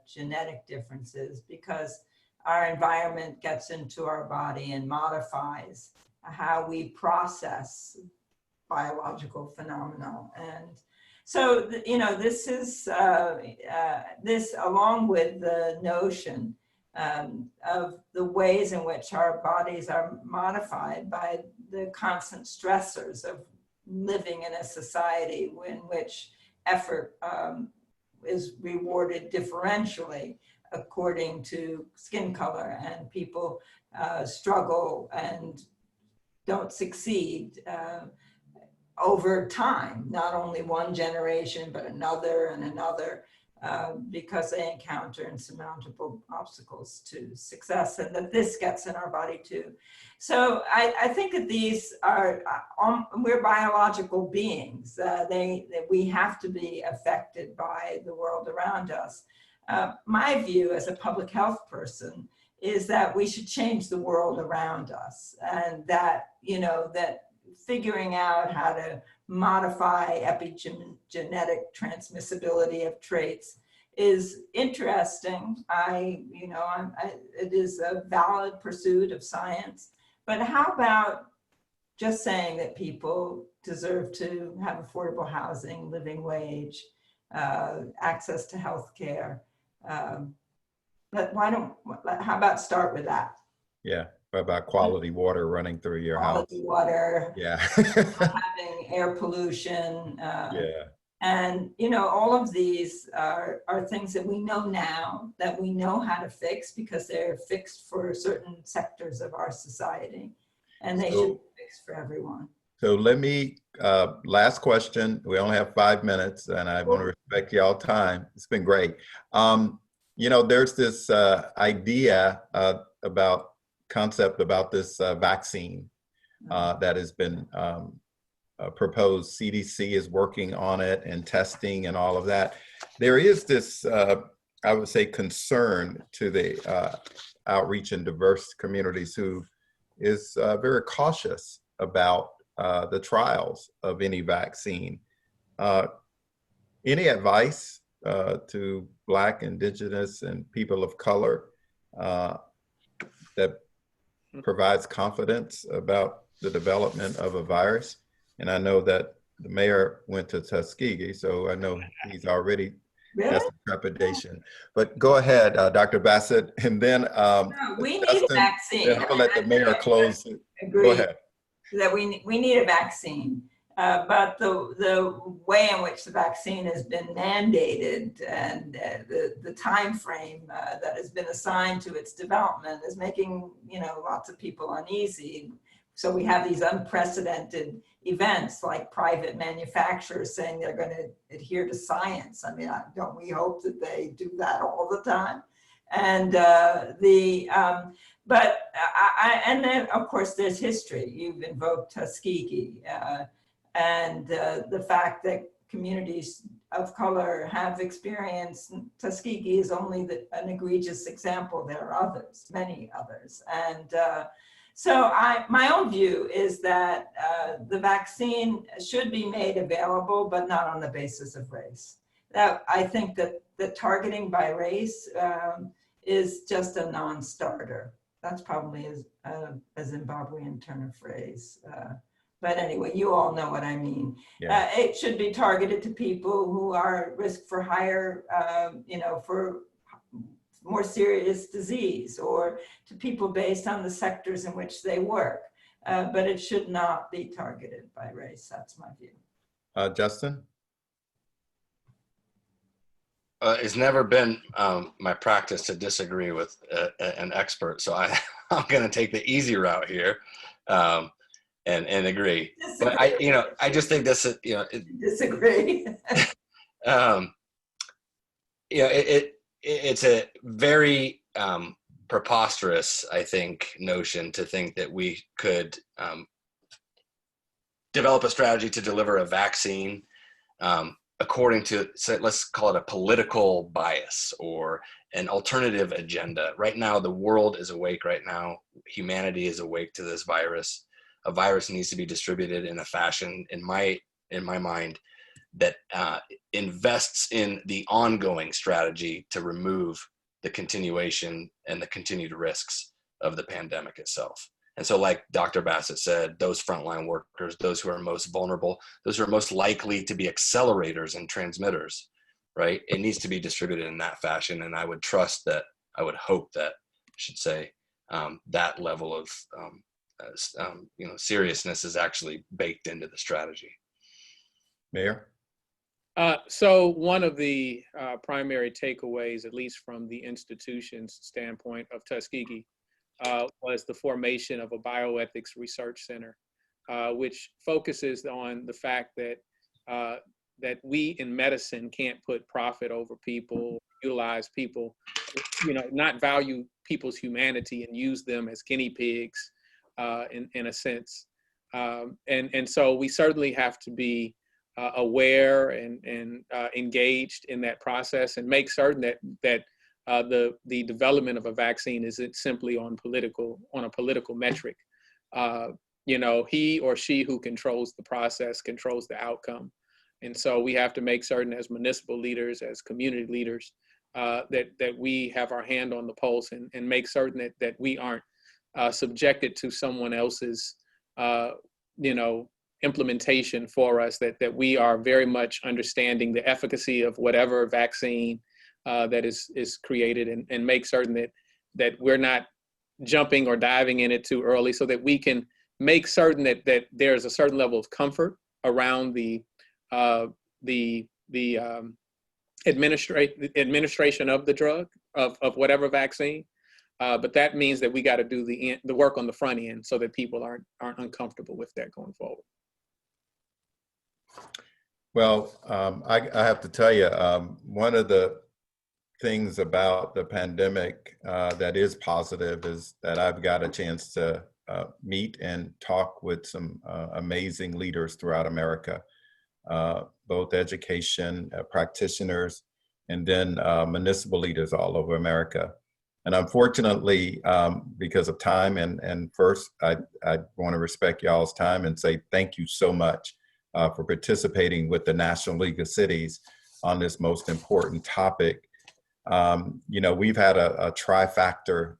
[SPEAKER 2] genetic differences, because our environment gets into our body and modifies how we process biological phenomena. And so, this is, this, along with the notion of the ways in which our bodies are modified by the constant stressors of living in a society in which effort is rewarded differentially according to skin color, and people struggle and don't succeed over time, not only one generation, but another and another, because they encounter insurmountable obstacles to success, and that this gets in our body too. So I think that these are, we're biological beings. That we have to be affected by the world around us. My view as a public health person is that we should change the world around us, and that, that figuring out how to modify epigenetic transmissibility of traits is interesting. It is a valid pursuit of science, but how about just saying that people deserve to have affordable housing, living wage, access to health care? But how about start with that?
[SPEAKER 1] Yeah. What about quality water running through your house?
[SPEAKER 2] Quality water.
[SPEAKER 1] Yeah.
[SPEAKER 2] Having air pollution.
[SPEAKER 1] Yeah.
[SPEAKER 2] And, all of these are things that we know now, that we know how to fix, because they're fixed for certain sectors of our society, and they should be fixed for everyone.
[SPEAKER 1] So let me, last question. We only have 5 minutes, and I want to respect y'all time. It's been great. There's this idea concept about this vaccine that has been proposed. CDC is working on it and testing and all of that. There is this, I would say, concern to the outreach and diverse communities who is very cautious about the trials of any vaccine. Any advice to Black, Indigenous, and people of color that provides confidence about the development of a virus? And I know that the mayor went to Tuskegee, so I know he's already has some trepidation. But go ahead, Dr. Bassett, and then
[SPEAKER 2] we need
[SPEAKER 1] Justin,
[SPEAKER 2] a vaccine.
[SPEAKER 1] and I'll let the mayor close.
[SPEAKER 2] Agree.
[SPEAKER 1] Go ahead.
[SPEAKER 2] That we need a vaccine. But the way in which the vaccine has been mandated and the time frame that has been assigned to its development is making lots of people uneasy. So we have these unprecedented events like private manufacturers saying they're going to adhere to science. I mean, don't we hope that they do that all the time? And and then of course there's history. You've invoked Tuskegee. And the fact that communities of color have experienced Tuskegee is only an egregious example. There are others, many others. And so my own view is that the vaccine should be made available, but not on the basis of race. I think that the targeting by race is just a non-starter. That's probably a Zimbabwean turn of phrase. But anyway, you all know what I mean. Yeah. It should be targeted to people who are at risk for higher, for more serious disease, or to people based on the sectors in which they work. But it should not be targeted by race. That's my view.
[SPEAKER 1] Justin?
[SPEAKER 3] It's never been my practice to disagree with an expert, so I'm going to take the easy route here. And agree. But I just think this,
[SPEAKER 2] disagree.
[SPEAKER 3] It's a very preposterous, I think, notion to think that we could develop a strategy to deliver a vaccine according to, let's call it a political bias or an alternative agenda. Right now, the world is awake. Right now, humanity is awake to this virus. A virus needs to be distributed in a fashion, in my mind, that invests in the ongoing strategy to remove the continuation and the continued risks of the pandemic itself. And so, like Dr. Bassett said, those frontline workers, those who are most vulnerable, those who are most likely to be accelerators and transmitters, right? It needs to be distributed in that fashion. And I would trust that, I would hope that, I should say, that level of seriousness is actually baked into the strategy.
[SPEAKER 1] Mayor?
[SPEAKER 4] So one of the primary takeaways, at least from the institution's standpoint of Tuskegee, was the formation of a bioethics research center, which focuses on the fact that that we in medicine can't put profit over people, utilize people, not value people's humanity and use them as guinea pigs. In a sense. And so we certainly have to be aware and engaged in that process and make certain that the development of a vaccine isn't simply on a political metric. He or she who controls the process controls the outcome. And so we have to make certain as municipal leaders, as community leaders, that we have our hand on the pulse and make certain that we aren't subjected to someone else's, implementation for us, that we are very much understanding the efficacy of whatever vaccine that is created and make certain that we're not jumping or diving in it too early, so that we can make certain that there's a certain level of comfort around the administration of the drug, of whatever vaccine. But that means that we got to do the work on the front end so that people aren't uncomfortable with that going forward.
[SPEAKER 1] Well, I have to tell you, one of the things about the pandemic that is positive is that I've got a chance to meet and talk with some amazing leaders throughout America, both education practitioners and then municipal leaders all over America. And unfortunately, because of time, and first, I want to respect y'all's time and say thank you so much for participating with the National League of Cities. on this most important topic. You know, we've had a trifactor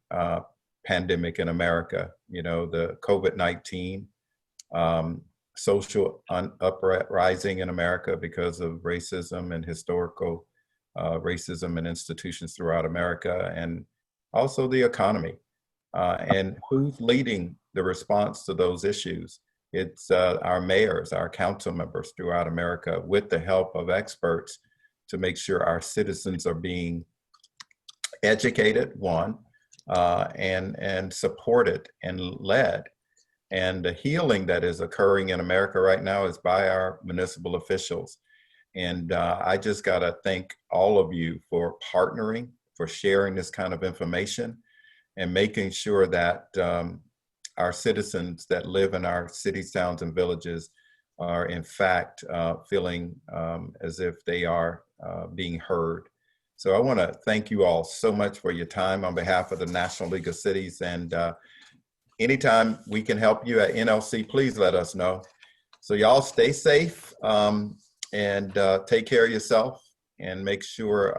[SPEAKER 1] pandemic in America, you know, the COVID-19, social uprising in America because of racism and historical racism in institutions throughout America, and also the economy. And who's leading the response to those issues? It's our mayors, our council members throughout America, with the help of experts to make sure our citizens are being educated, one, and supported and led. And the healing that is occurring in America right now is by our municipal officials. And I just gotta thank all of you for partnering, for sharing this kind of information, and making sure that our citizens that live in our cities, towns, and villages are in fact feeling as if they are being heard. So I want to thank you all so much for your time on behalf of the National League of Cities. And anytime we can help you at NLC, please let us know. So y'all stay safe and take care of yourself, and make sure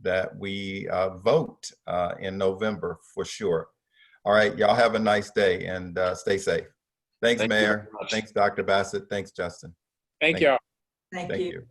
[SPEAKER 1] that we vote in November for sure. All right, y'all have a nice day and stay safe. Thanks, Mayor. Thanks, Dr. Bassett. Thanks, Justin.
[SPEAKER 4] Thank y'all.
[SPEAKER 2] Thank you.